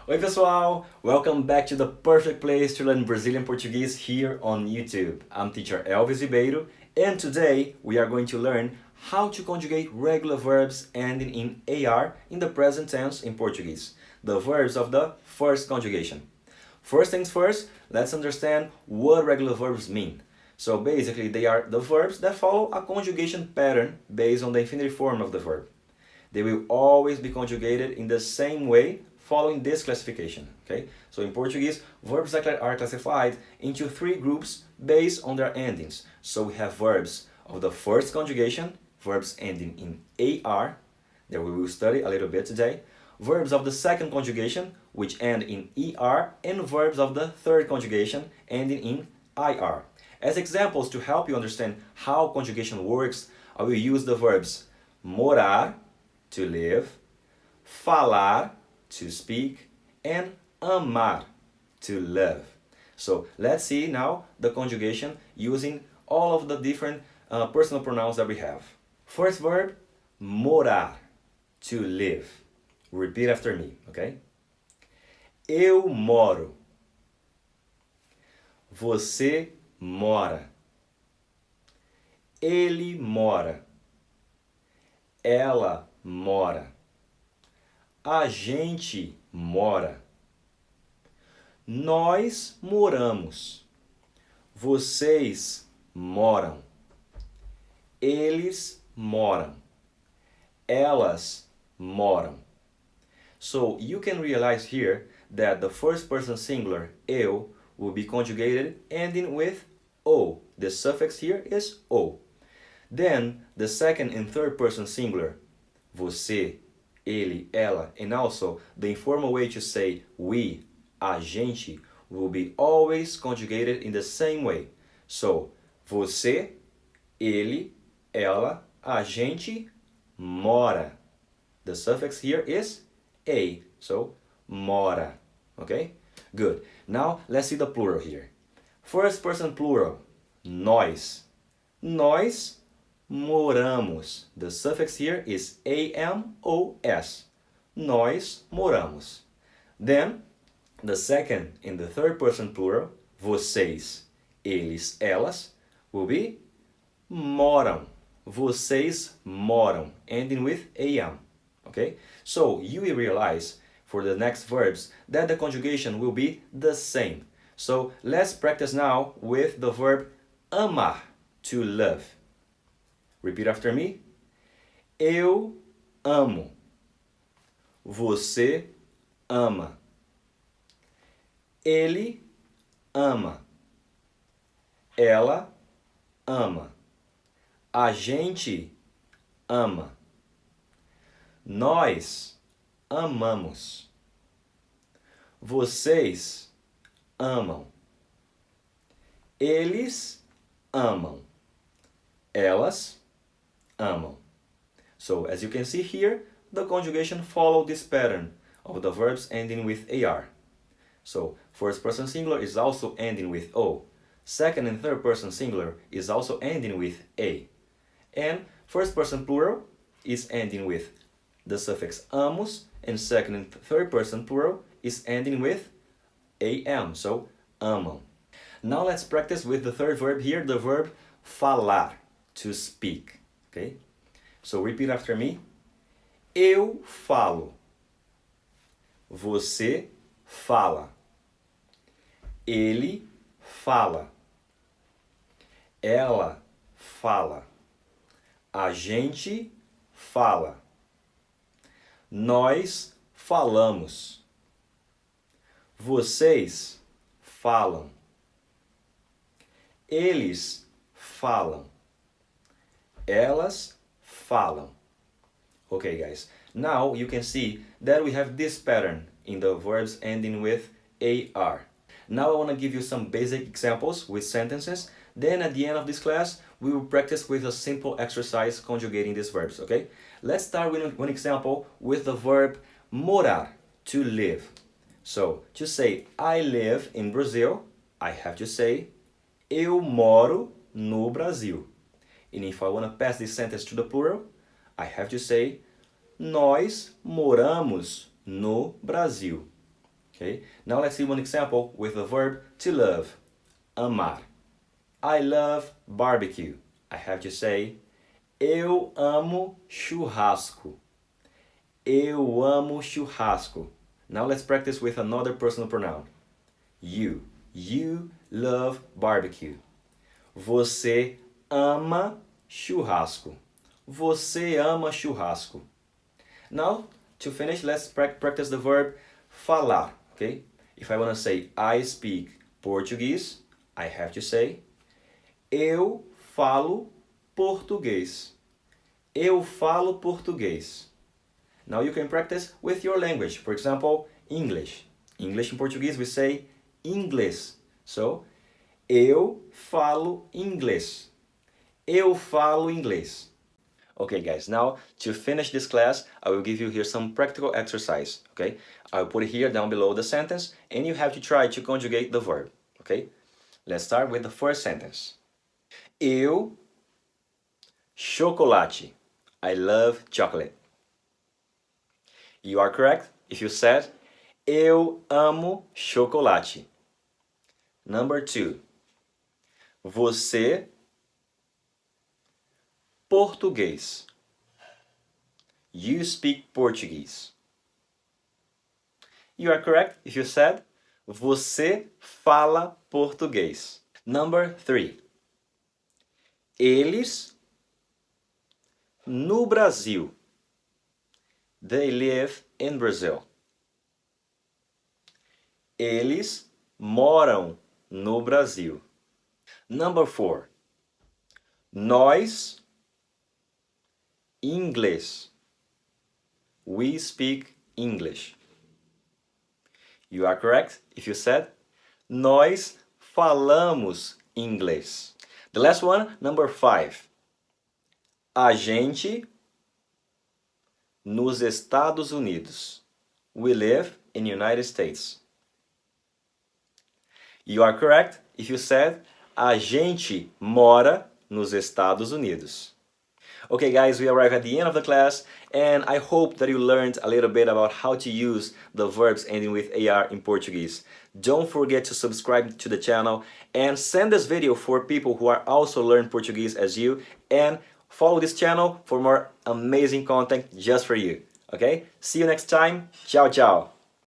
Oi pessoal, welcome back to the perfect place to learn Brazilian Portuguese here on YouTube. I'm teacher Elves Ribeiro and today we are going to learn how to conjugate regular verbs ending in AR in the present tense in Portuguese, the verbs of the first conjugation. First things first, let's understand what regular verbs mean. So basically they are the verbs that follow a conjugation pattern based on the infinitive form of the verb. They will always be conjugated in the same way following this classification. Okay? So in Portuguese, verbs are classified into three groups based on their endings. So we have verbs of the first conjugation, verbs ending in AR, that we will study a little bit today, verbs of the second conjugation, which end in ER, and verbs of the third conjugation ending in IR. As examples to help you understand how conjugation works, I will use the verbs morar, to live, falar, to speak, and amar, to love. So let's see now the conjugation using all of the different personal pronouns that we have. First verb, morar, to live. Repeat after me, okay? Eu moro. Você mora. Ele mora. Ela mora. A gente mora. Nós moramos. Vocês moram. Eles moram. Elas moram. So you can realize here that the first person singular, eu, will be conjugated ending with o. The suffix here is o. Then the second and third person singular, você, ele, ela, and also the informal way to say we, a gente, will be always conjugated in the same way. So, você, ele, ela, a gente, mora. The suffix here is a, so mora. Okay? Good. Now, let's see the plural here. First person plural, nós. Nós moramos. The suffix here is amos. Nós moramos. Then, the second and the third person plural, vocês, eles, elas, will be moram. Vocês moram, ending with am. Okay? So, you will realize for the next verbs that the conjugation will be the same. So, let's practice now with the verb amar, to love. Repeat after me. Eu amo. Você ama. Ele ama. Ela ama. A gente ama. Nós amamos. Vocês amam. Eles amam. Elas amam. So, as you can see here, the conjugation follows this pattern of the verbs ending with AR. So, first person singular is also ending with O. Second and third person singular is also ending with A. And first person plural is ending with the suffix amos, and second and third person plural is ending with am, so amam. Now let's practice with the third verb here, the verb falar, to speak. Okay? So repeat after me. Eu falo. Você fala. Ele fala. Ela fala. A gente fala. Nós falamos. Vocês falam. Eles falam. Elas falam. Okay, guys. Now you can see that we have this pattern in the verbs ending with AR. Now I want to give you some basic examples with sentences. Then at the end of this class, we will practice with a simple exercise conjugating these verbs, okay? Let's start with one example with the verb morar, to live. So, to say I live in Brazil, I have to say eu moro no Brasil. And if I want to pass this sentence to the plural, I have to say nós moramos no Brasil. Okay, now let's see one example with the verb to love, amar. I love barbecue. I have to say, eu amo churrasco. Eu amo churrasco. Now let's practice with another personal pronoun. You. You love barbecue. Você ama churrasco. Você ama churrasco. Now, to finish, let's practice the verb falar, okay? If I want to say I speak Portuguese, I have to say eu falo português. Eu falo português. Now you can practice with your language. For example, English. English in Portuguese we say inglês. So, eu falo inglês. Eu falo inglês. Okay guys, now to finish this class, I will give you here some practical exercise, okay? I will put it here down below the sentence and you have to try to conjugate the verb, okay? Let's start with the first sentence. Eu chocolate. I love chocolate. You are correct if you said eu amo chocolate. Number 2. Você português. You speak Portuguese. You are correct if you said você fala português. Number 3. Eles no Brasil. They live in Brazil. Eles moram no Brasil. Number 4. Nós inglês. We speak English. You are correct if you said nós falamos inglês. The last one, number 5. A gente nos Estados Unidos. We live in United States. You are correct if you said a gente mora nos Estados Unidos. Okay guys, we arrive at the end of the class and I hope that you learned a little bit about how to use the verbs ending with AR in Portuguese. Don't forget to subscribe to the channel and send this video for people who are also learning Portuguese as you, and follow this channel for more amazing content just for you. Okay? See you next time. Ciao, ciao.